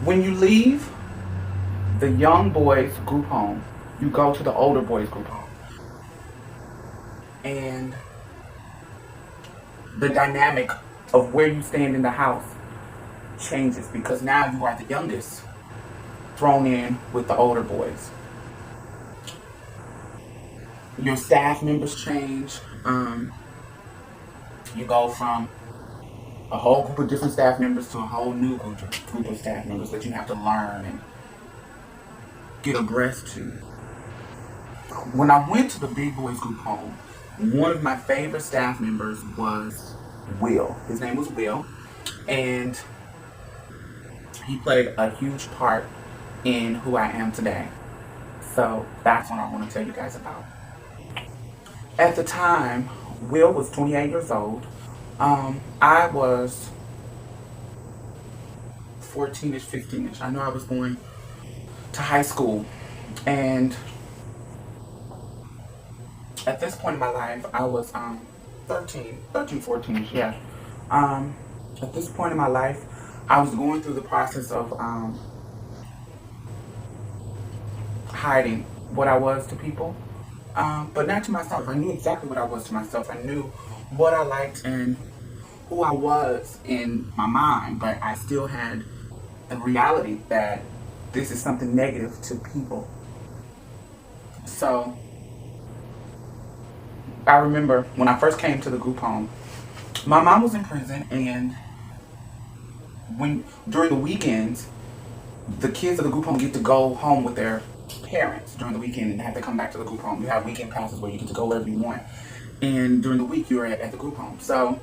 When you leave the young boys group home, you go to the older boys group home. And the dynamic of where you stand in the house changes because now you are the youngest thrown in with the older boys. Your staff members change. You go from a whole group of different staff members to a whole new group of staff members that you have to learn and get abreast to. When I went to the big boys group home, one of my favorite staff members was Will. His name was Will, and he played a huge part in who I am today. So that's what I want to tell you guys about. At the time, Will was 28 years old. I was 14-ish, 15-ish. I know I was going to high school, and at this point in my life, I was 13, 14-ish, yeah. At this point in my life, I was going through the process of hiding what I was to people, but not to myself. I knew exactly what I was to myself. I knew what I liked and who I was in my mind, but I still had the reality that this is something negative to people. So I remember when I first came to the group home, my mom was in prison, and during the weekends, the kids of the group home get to go home with their parents during the weekend and have to come back to the group home. You have weekend passes where you get to go wherever you want, and during the week you're at the group home. So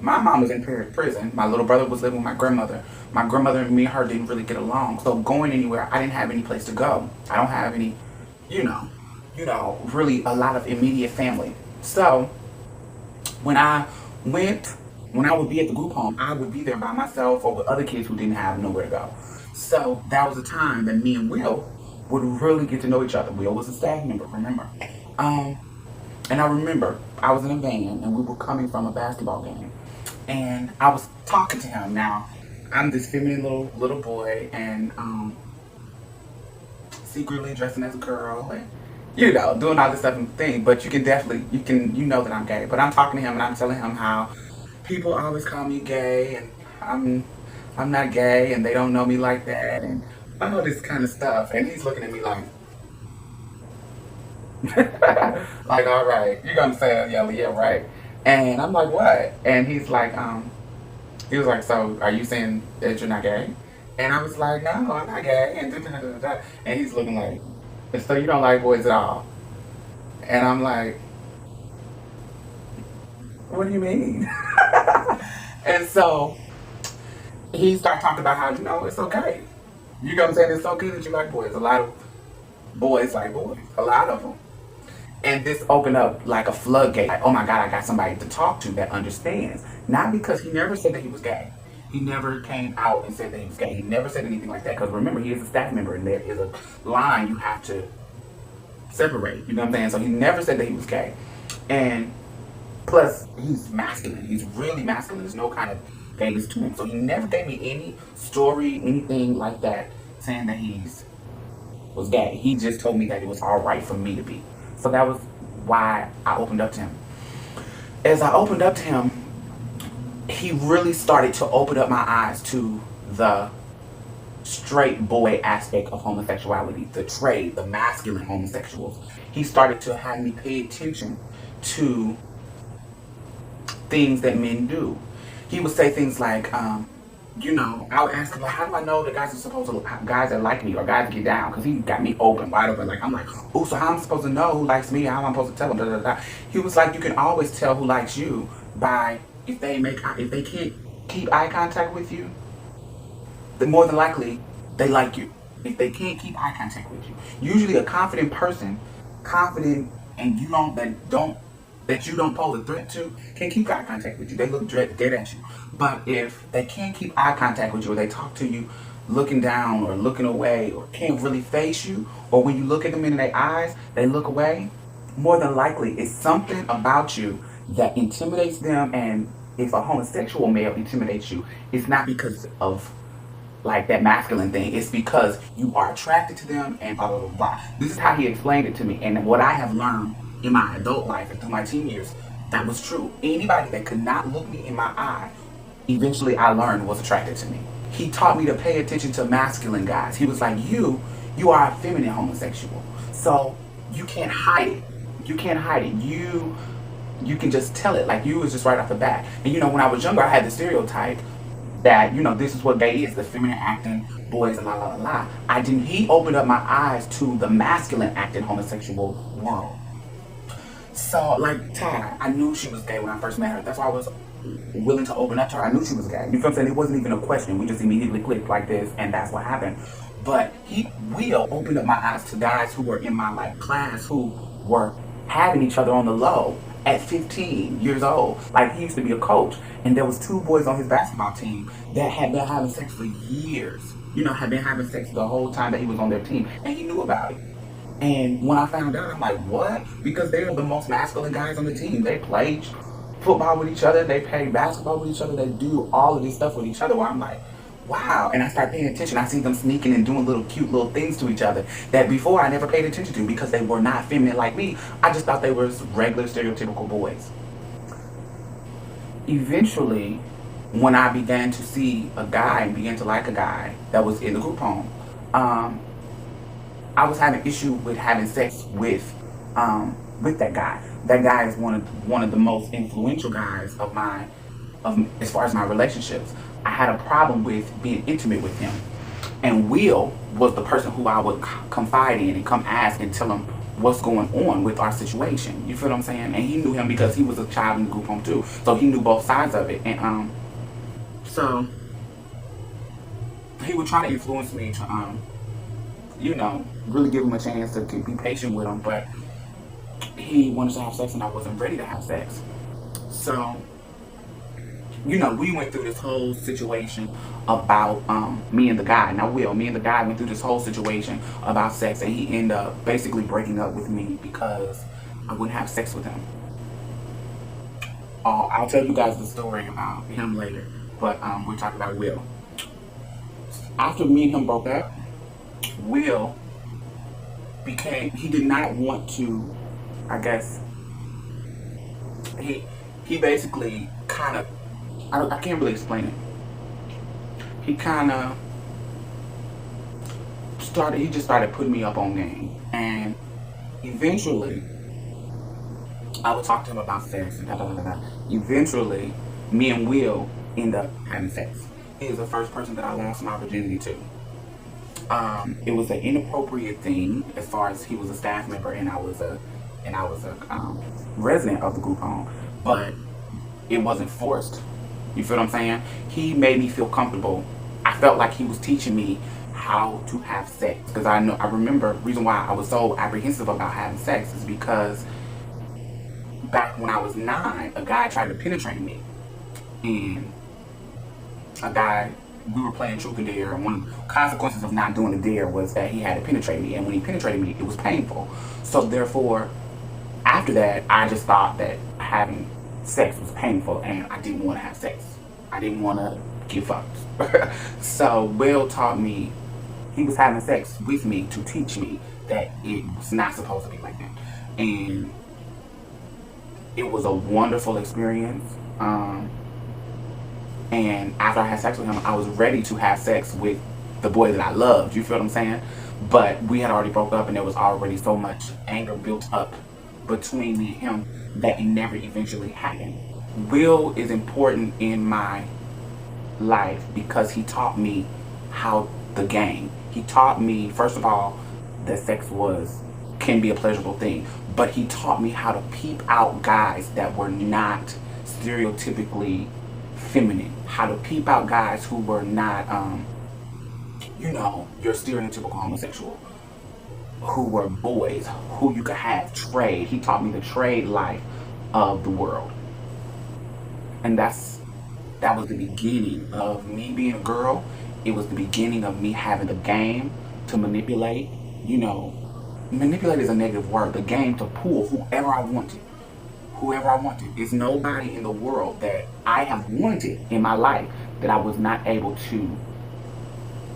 my mom was in prison. My little brother was living with my grandmother. My grandmother and me and her didn't really get along. So going anywhere, I didn't have any place to go. I don't have any, really a lot of immediate family. So when I would be at the group home, I would be there by myself or with other kids who didn't have nowhere to go. So that was a time that me and Will would really get to know each other. Will was a staff member, remember? And I remember I was in a van and we were coming from a basketball game. And I was talking to him. Now, I'm this feminine little boy and secretly dressing as a girl and, doing all this stuff and thing. But you know that I'm gay. But I'm talking to him and I'm telling him how people always call me gay and I'm not gay and they don't know me like that and all this kind of stuff. And he's looking at me like, like, all right, you're gonna say, yeah, right. And I'm like, what? And he's like, he was like, so are you saying that you're not gay? And I was like, no, I'm not gay. And he's looking like, so you don't like boys at all? And I'm like, what do you mean? And so he started talking about how, it's okay. You know what I'm saying? It's okay that you like boys. A lot of boys like boys. A lot of them. And this opened up like a floodgate. Like, oh my God, I got somebody to talk to that understands. Not because he never said that he was gay. He never came out and said that he was gay. He never said anything like that. Because remember, he is a staff member and there is a line you have to separate. You know what I'm saying? So he never said that he was gay. And plus, he's masculine. He's really masculine. There's no kind of gayness to him. So he never gave me any story, anything like that, saying that he was gay. He just told me that it was all right for me to be. So that was why I opened up to him. As I opened up to him, he really started to open up my eyes to the straight boy aspect of homosexuality, the masculine homosexuals. He started to have me pay attention to things that men do. He would say things like, I would ask him, like, how do I know the guys that like me or guys that get down? Because he got me wide open. Like, I'm like, oh, so how am I supposed to know who likes me? How am I supposed to tell them? He was like, you can always tell who likes you by if they can't keep eye contact with you, then more than likely they like you. If they can't keep eye contact with you, usually a confident person, and you don't pose a threat to, can keep eye contact with you. They look dead at you. But if they can't keep eye contact with you, or they talk to you looking down or looking away, or can't really face you, or when you look at them in their eyes, they look away, more than likely it's something about you that intimidates them. And if a homosexual male intimidates you, it's not because of like that masculine thing. It's because you are attracted to them and blah, blah, blah, blah. This is how he explained it to me. And what I have learned in my adult life and through my teen years, that was true. Anybody that could not look me in my eye, eventually I learned was attracted to me. He taught me to pay attention to masculine guys. He was like, you are a feminine homosexual. So you can't hide it. You can't hide it. You can just tell it. Like, you was just right off the bat. And when I was younger, I had the stereotype that, this is what gay is, the feminine acting boys and la la la la. He opened up my eyes to the masculine acting homosexual world. So, like Ty, I knew she was gay when I first met her. That's why I was willing to open up to her. I knew she was gay. You feel what I'm saying? It wasn't even a question. We just immediately clicked like this, and that's what happened. But Will opened up my eyes to guys who were in my class who were having each other on the low at 15 years old. Like, he used to be a coach, and there was 2 boys on his basketball team that had been having sex for years. Had been having sex the whole time that he was on their team, and he knew about it. And when I found out, I'm like, what? Because they're the most masculine guys on the team. They play football with each other, they play basketball with each other, they do all of this stuff with each other, where I'm like, wow. And I start paying attention. I see them sneaking and doing little cute little things to each other that before I never paid attention to, because they were not feminine like me. I just thought they were regular stereotypical boys. Eventually, when I began to see a guy and began to like a guy that was in the group home, I was having issue with having sex with that guy. That guy is one of the most influential guys of as far as my relationships. I had a problem with being intimate with him. And Will was the person who I would confide in and come ask and tell him what's going on with our situation. You feel what I'm saying? And he knew him because he was a child in the group home too. So he knew both sides of it. And so he would try to influence me to really give him a chance to be patient with him. But he wanted to have sex and I wasn't ready to have sex. So we went through this whole situation about me and the guy. Now, me and the guy went through this whole situation about sex, and he ended up basically breaking up with me because I wouldn't have sex with him. I'll tell you guys the story about him later, but we're talking about Will. After me and him broke up, Will he did not want to, I guess, he basically kind of, I can't really explain it. He kind of just started putting me up on game. And eventually, I would talk to him about sex and da da da da. Eventually, me and Will end up having sex. He is the first person that I lost my virginity to. It was an inappropriate thing, as far as he was a staff member and I was a resident of the group home, but it wasn't forced. You feel what I'm saying? He made me feel comfortable. I felt like he was teaching me how to have sex. Because I remember the reason why I was so apprehensive about having sex is because back when I was 9, a guy tried to penetrate me. And we were playing truth or dare, and one of the consequences of not doing the dare was that he had to penetrate me. And when he penetrated me, it was painful. So therefore, after that, I just thought that having sex was painful and I didn't want to have sex. I didn't want to get fucked. So Will taught me, he was having sex with me to teach me that it was not supposed to be like that. And it was a wonderful experience. And after I had sex with him, I was ready to have sex with the boy that I loved. You feel what I'm saying? But we had already broke up and there was already so much anger built up between me and him that it never eventually happened. Will is important in my life because he taught me how the game. He taught me, first of all, that sex can be a pleasurable thing, but he taught me how to peep out guys that were not stereotypically feminine, how to peep out guys who were not, your stereotypical homosexual, who were boys, who you could have trade. He taught me the trade life of the world. And that was the beginning of me being a girl. It was the beginning of me having the game to manipulate. Manipulate is a negative word. The game to pull whoever I wanted. Whoever I wanted. There's nobody in the world that I have wanted in my life that I was not able to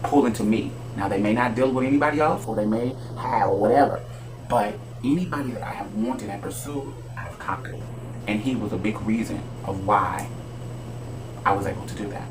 pull into me. Now, they may not deal with anybody else, or they may have, or whatever, but anybody that I have wanted and pursued, I've conquered. And he was a big reason of why I was able to do that.